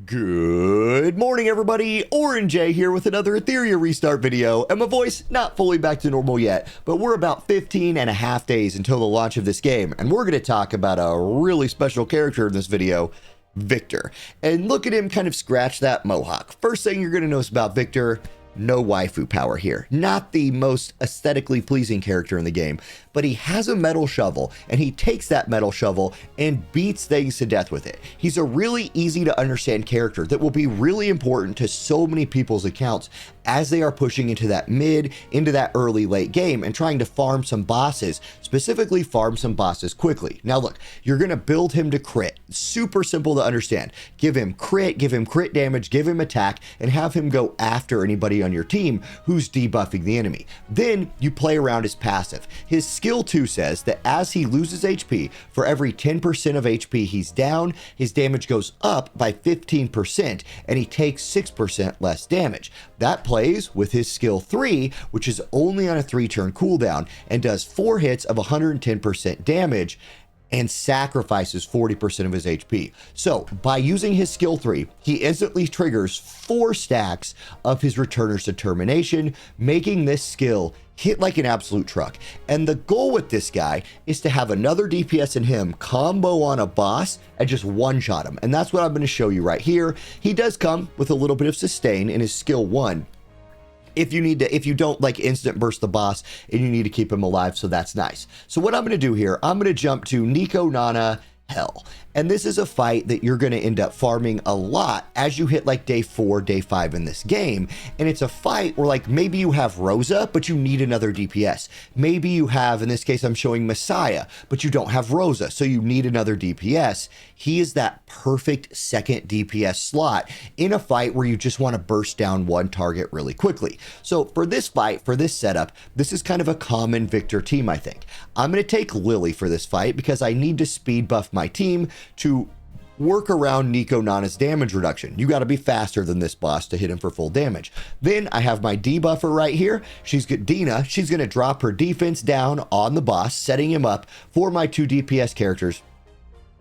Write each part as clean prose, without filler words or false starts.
Good morning, everybody. Orange J here with another Etheria restart video, and my voice not fully back to normal yet, but we're about 15 and a half days until the launch of this game, and we're going to talk about a really special character in this video, Victor. And look at him kind of scratch that mohawk. First thing you're going to notice about Victor, no waifu power here. Not the most aesthetically pleasing character in the game, but he has a metal shovel, and he takes that metal shovel and beats things to death with it. He's a really easy to understand character that will be really important to so many people's accounts as they are pushing into that early late game and trying to farm some bosses, specifically farm some bosses quickly. Now look, you're going to build him to crit. Super simple to understand. Give him crit damage, give him attack, and have him go after anybody on your team who's debuffing the enemy. Then you play around his passive. His skill 2 says that as he loses HP, for every 10% of HP he's down, his damage goes up by 15% and he takes 6% less damage. That plays with his skill 3, which is only on a 3-turn cooldown and does 4 hits of 110% damage and sacrifices 40% of his HP. So by using his skill 3, he instantly triggers 4 stacks of his Returner's Determination, making this skill hit like an absolute truck. And the goal with this guy is to have another DPS in him combo on a boss and just one-shot him. And that's what I'm going to show you right here. He does come with a little bit of sustain in his skill 1. If you don't like instant burst the boss and you need to keep him alive, so that's nice. So what I'm going to do here, I'm going to jump to Nico Nana Hell. And this is a fight that you're going to end up farming a lot as you hit like day 4, day 5 in this game. And it's a fight where like maybe you have Rosa, but you need another DPS. Maybe you have, in this case, I'm showing Messiah, but you don't have Rosa, so you need another DPS. He is that perfect second DPS slot in a fight where you just want to burst down one target really quickly. So for this fight, for this setup, this is kind of a common Victor team, I think. I'm going to take Lily for this fight because I need to speed buff my team to work around Nico Nana's damage reduction. You got to be faster than this boss to hit him for full damage. Then I have my debuffer right here. She's got Dina. She's going to drop her defense down on the boss, setting him up for my 2 DPS characters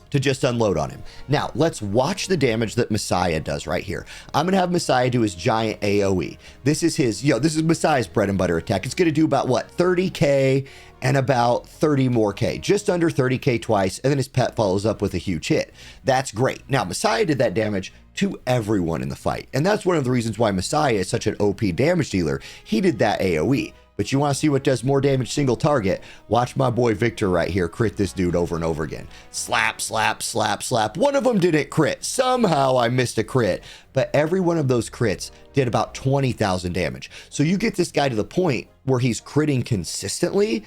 to just unload on him. Now, let's watch the damage that Messiah does right here. I'm going to have Messiah do his giant AoE. This is his, this is Messiah's bread and butter attack. It's going to do about, what, 30k and about 30 more K, just under 30k twice, and then his pet follows up with a huge hit. That's great. Now, Messiah did that damage to everyone in the fight, and that's one of the reasons why Messiah is such an OP damage dealer. He did that AoE. But you want to see what does more damage single target? Watch my boy Victor right here crit this dude over and over again. Slap, slap, slap, slap. One of them didn't crit. Somehow I missed a crit. But every one of those crits did about 20,000 damage. So you get this guy to the point where he's critting consistently.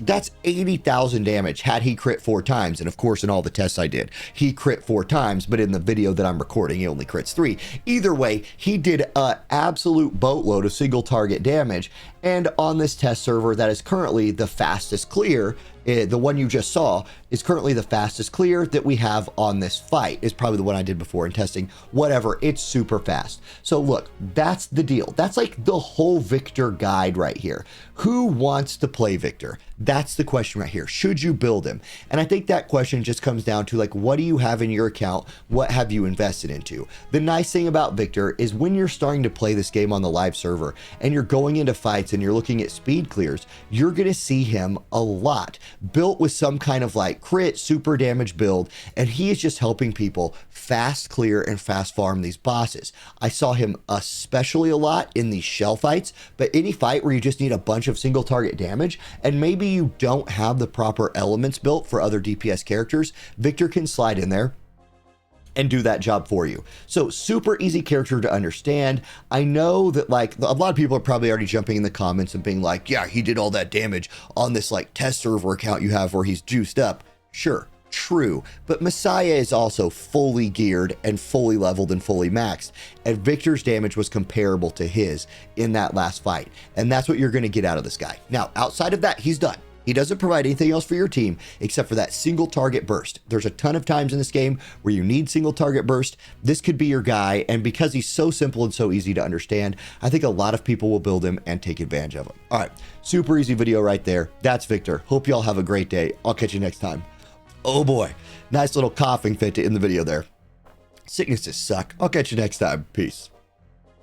That's 80,000 damage had he crit 4 times. And of course, in all the tests I did, he crit 4 times, but in the video that I'm recording, he only crits 3. Either way, he did an absolute boatload of single target damage. And on this test server that is currently the fastest clear, the one you just saw is currently the fastest clear that we have on this fight. Is probably the one I did before in testing. Whatever, it's super fast. So look, that's the deal. That's like the whole Victor guide right here. Who wants to play Victor? That's the question right here. Should you build him? And I think that question just comes down to like, what do you have in your account? What have you invested into? The nice thing about Victor is when you're starting to play this game on the live server and you're going into fights and you're looking at speed clears, you're going to see him a lot built with some kind of like crit super damage build, and he is just helping people fast clear and fast farm these bosses. I saw him especially a lot in these shell fights, but any fight where you just need a bunch of single target damage and maybe you don't have the proper elements built for other DPS characters, Victor can slide in there and do that job for you. So super easy character to understand. I know that like a lot of people are probably already jumping in the comments and being like, yeah, he did all that damage on this like test server account you have where he's juiced up. Sure, true, but Messiah is also fully geared and fully leveled and fully maxed, and Victor's damage was comparable to his in that last fight. And that's what you're going to get out of this guy. Now, outside of that, he's done. He doesn't provide anything else for your team except for that single target burst. There's a ton of times in this game where you need single target burst. This could be your guy, and because he's so simple and so easy to understand, I think a lot of people will build him and take advantage of him. All right, super easy video right there. That's Victor. Hope y'all have a great day. I'll catch you next time. Oh boy, nice little coughing fit to end the video there. Sicknesses suck. I'll catch you next time. Peace.